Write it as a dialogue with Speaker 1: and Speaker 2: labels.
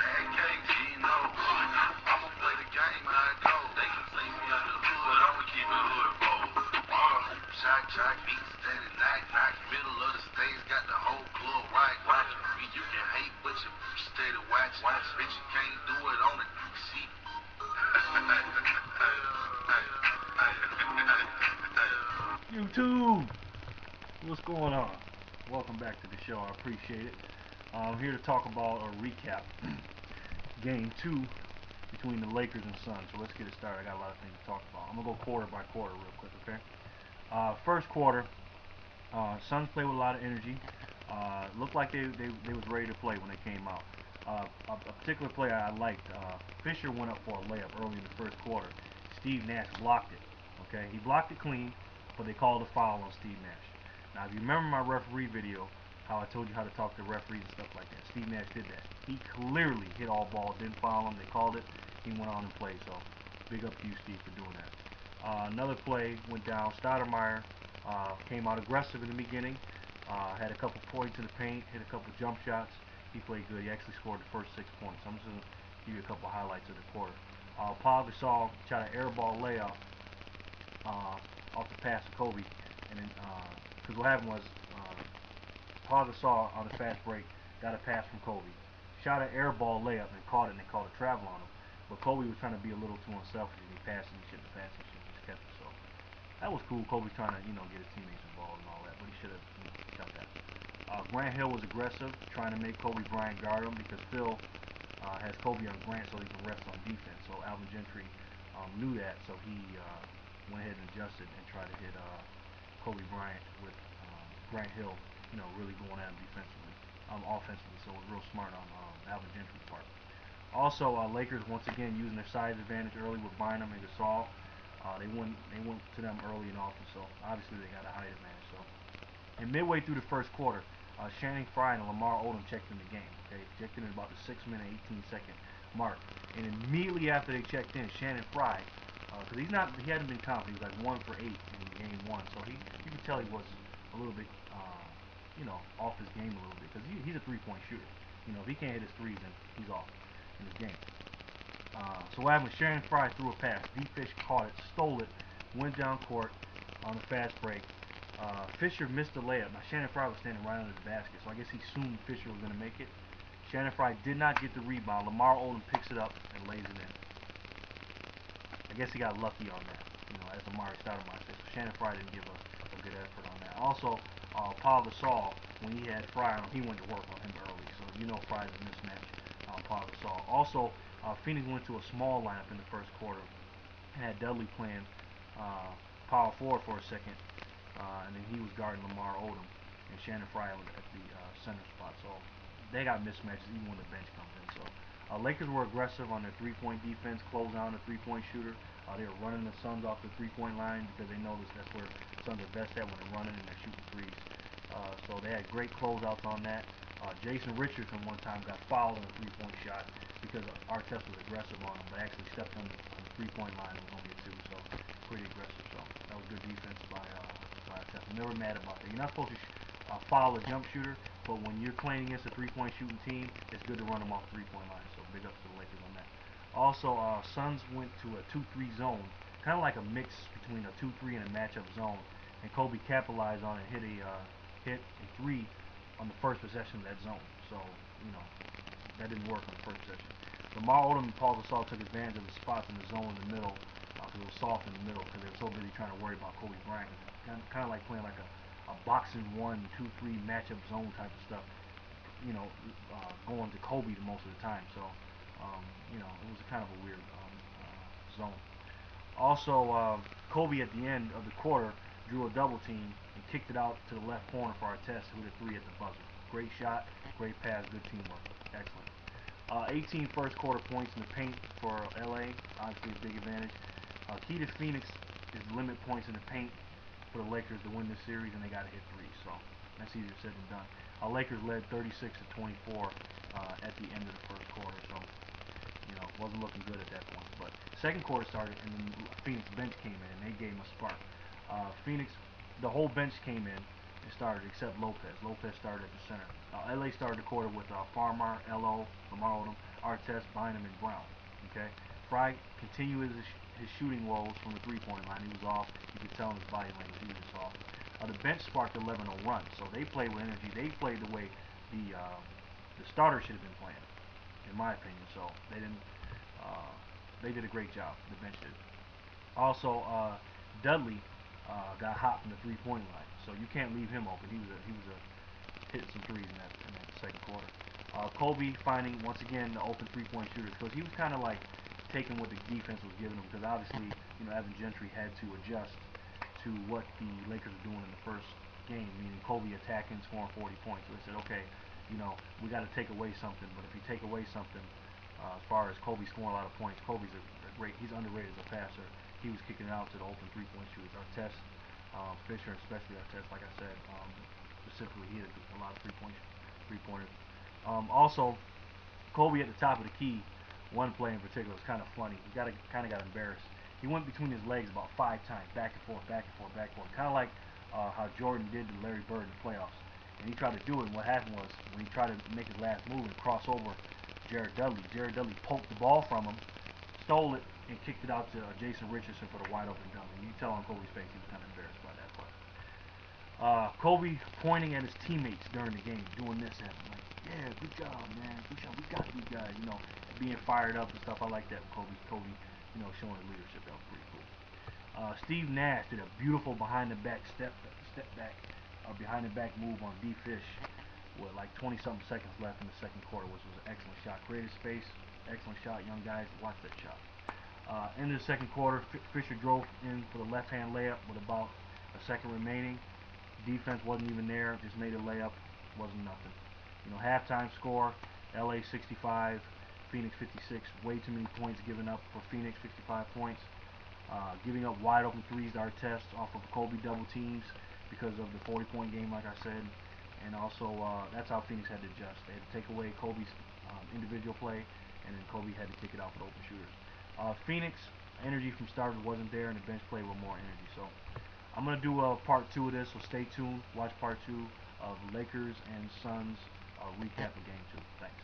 Speaker 1: I'ma play the game how it goes. They can see me under the hood, I'ma keep it hood roll. Shot, beat, steady, knock. Middle of the stage, got the whole club right. Watching me, you can hate, but you steady watching. Bitch, you can't do it on the sheet.
Speaker 2: YouTube, what's going on? Welcome back to the show. I appreciate it. I'm here to talk about or recap Game 2 between the Lakers and Suns. So let's get it started. I got a lot of things to talk about. I'm gonna go quarter by quarter real quick, okay? First quarter, Suns played with a lot of energy. Looked like they was ready to play when they came out. A particular play I liked. Fisher went up for a layup early in the first quarter. Steve Nash blocked it. Okay, he blocked it clean, but they called a foul on Steve Nash. Now, if you remember my referee video, how I told you how to talk to referees and stuff like that, Steve Nash did that. He clearly hit all balls, didn't foul him. They called it. He went on and played. So, big up to you, Steve, for doing that. Another play went down. Stoudemire came out aggressive in the beginning. Had a couple points in the paint, hit a couple jump shots. He played good. He actually scored the first 6 points. I'm just going to give you a couple highlights of the quarter. Paul Gasol tried an airball layup off the pass to Kobe, and then because what happened was Paul Gasol on the fast break got a pass from Kobe, shot an airball layup and caught it, and they called a travel on him. But Kobe was trying to be a little too unselfish, and he passed it. He shouldn't have passed it. He should have just kept it. So that was cool. Kobe's trying to get his teammates involved and all that, but he should have kept that. Grant Hill was aggressive, trying to make Kobe Bryant guard him because Phil has Kobe on Grant so he can rest on defense. So Alvin Gentry knew that, so he went ahead and adjusted and tried to hit Kobe Bryant with Grant Hill, really going at him defensively, offensively. So it was real smart on Alvin Gentry's part. Also, Lakers once again using their size advantage early with Bynum and Gasol. They went to them early and often, so obviously they got a height advantage. So, and midway through the first quarter, Channing Frye and Lamar Odom checked in the game. Okay, checked in at about the 6-minute, 18-second mark, and immediately after they checked in, Channing Frye, because he hadn't been confident. He was like 1 for 8 in game 1, so you could tell he was a little bit, off his game a little bit because he's a three-point shooter. If he can't hit his threes, then he's off in his game. So what happened? Channing Frye threw a pass. D-Fish caught it, stole it, went down court on the fast break. Fisher missed the layup. Now Channing Frye was standing right under the basket, so I guess he assumed Fisher was going to make it. Channing Frye did not get the rebound. Lamar Odom picks it up and lays it in. I guess he got lucky on that, as Amari Stoudemire said. So Channing Frye didn't give a good effort on that. Also, Paul Gasol, when he had Frye on him, he went to work on him early. So Frye's a mismatch on Paul Gasol. Also, Phoenix went to a small lineup in the first quarter and had Dudley playing power forward for a second. And then he was guarding Lamar Odom, and Channing Frye was at the center spot. So they got mismatches even when the bench comes in. So Lakers were aggressive on their three-point defense, closed down the three-point shooter. They were running the Suns off the three-point line because they know that's where Suns are best at, when they're running and they're shooting threes. So they had great closeouts on that. Jason Richardson one time got fouled on a three-point shot because Artest was aggressive on him, but actually stepped on the three-point line and was only a 2. So pretty aggressive. So that was good defense by Artest. I'm never mad about that. You're not supposed to foul a jump shooter, but when you're playing against a three-point shooting team, it's good to run them off the three-point line. So big up to the Lakers on that. Also, Suns went to a 2-3 zone, kind of like a mix between a 2-3 and a matchup zone, and Kobe capitalized on it and hit a 3 on the first possession of that zone. So, that didn't work on the first possession. Lamar Odom and Paul Gasol took advantage of the spots in the zone in the middle, because it was soft in the middle, because they were so busy trying to worry about Kobe Bryant. Kind of like playing like a boxing 1-2-3 matchup zone type of stuff, going to Kobe most of the time. So, it was kind of a weird zone. Also, Kobe at the end of the quarter drew a double team and kicked it out to the left corner for Artest, who hit a 3 at the buzzer. Great shot, great pass, good teamwork. Excellent. 18 first quarter points in the paint for LA, obviously a big advantage. Key to Phoenix is to limit points in the paint for the Lakers to win this series, and they got to hit 3, so that's easier said than done. Lakers led 36-24 at the end of the first quarter, so wasn't looking good at that point. But second quarter started, and then Phoenix bench came in, and they gave them a spark. Phoenix, the whole bench came in and started, except Lopez. Lopez started at the center. LA started the quarter with Farmer, Lo, Lamar Odom, Artest, Bynum, and Brown. Okay, Fry continued his shooting woes from the three-point line. He was off. You could tell in his body language he was off. The bench sparked 11-0 run, so they played with energy. They played the way the starter should have been playing, in my opinion. So they didn't. They did a great job. The bench did. Also, Dudley got hot from the three-point line, so you can't leave him open. He was hitting some threes in that second quarter. Kobe finding once again the open three-point shooters, because he was kind of like taking what the defense was giving him, because obviously Evan Gentry had to adjust to what the Lakers were doing in the first game, meaning Kobe attacking, scoring 40 points. So they said, okay, we got to take away something. But if you take away something, as far as Kobe scoring a lot of points, Kobe's a great. He's underrated as a passer. He was kicking it out to the open three-point shooters. Artest, Fisher, especially Artest, like I said, specifically he hit a lot of three-pointers. Also, Kobe at the top of the key. One play in particular was kind of funny. He kind of got embarrassed. He went between his legs about 5 times, back and forth, back and forth, back and forth. Kind of like how Jordan did to Larry Bird in the playoffs. And he tried to do it, and what happened was, when he tried to make his last move and cross over Jared Dudley poked the ball from him, stole it, and kicked it out to Jason Richardson for the wide open dunk. And you can tell on Kobe's face he was kind of embarrassed by that play. Kobe pointing at his teammates during the game, doing this at him, like, yeah, good job, man, good job, we got you guys, being fired up and stuff. I like that. Kobe, showing his leadership. That was pretty cool. Steve Nash did a beautiful behind the back step back, behind the back move on D Fish with like 20-something seconds left in the second quarter, which was an excellent shot. Created space, excellent shot. Young guys, watch that shot. End of the second quarter, Fisher drove in for the left-hand layup with about a second remaining. Defense wasn't even there, just made a layup. Wasn't nothing. Halftime score: LA 65, Phoenix 56. Way too many points given up for Phoenix. 65 points. Giving up wide open threes to Artest off of Kobe double teams because of the 40-point game, like I said. And also, that's how Phoenix had to adjust. They had to take away Kobe's individual play, and then Kobe had to kick it out for the open shooters. Phoenix energy from starters wasn't there, and the bench play with more energy. So I'm gonna do a part 2 of this. So stay tuned. Watch part 2 of Lakers and Suns recap of Game 2. Thanks.